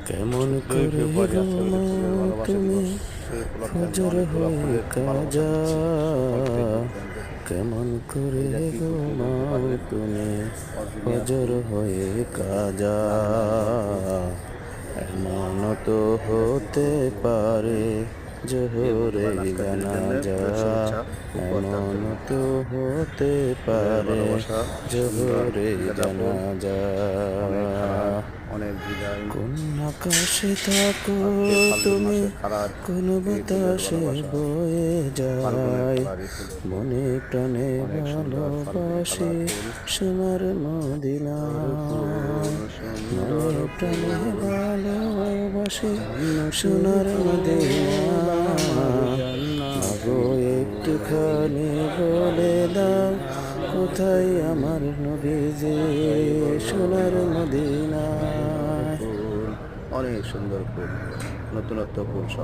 কেমন করে ঘুমাও তুমি ফজর হয়ে কাজা, কেমন করে ঘুমাও তুমি ফজর হয়ে কাজা। এমন তো হতে পারে জোহরে জানাজা, এমন তো হতে পারে জোহরে জানাজা। কোন আকাশে থাকো তুমি, কোন বাতাসে বয়ে যায়, মনে প্রাণে ভালোবাসি সোনার মদিনা। মনে প্রাণে ভালোবাসি সোনার মদিনা। মাগো একটুখানি বলে দাও, কোথায় আমার নবীজি সোনার মদিনা। অনেক সুন্দর ফুল, নতুনত্ব ফুল।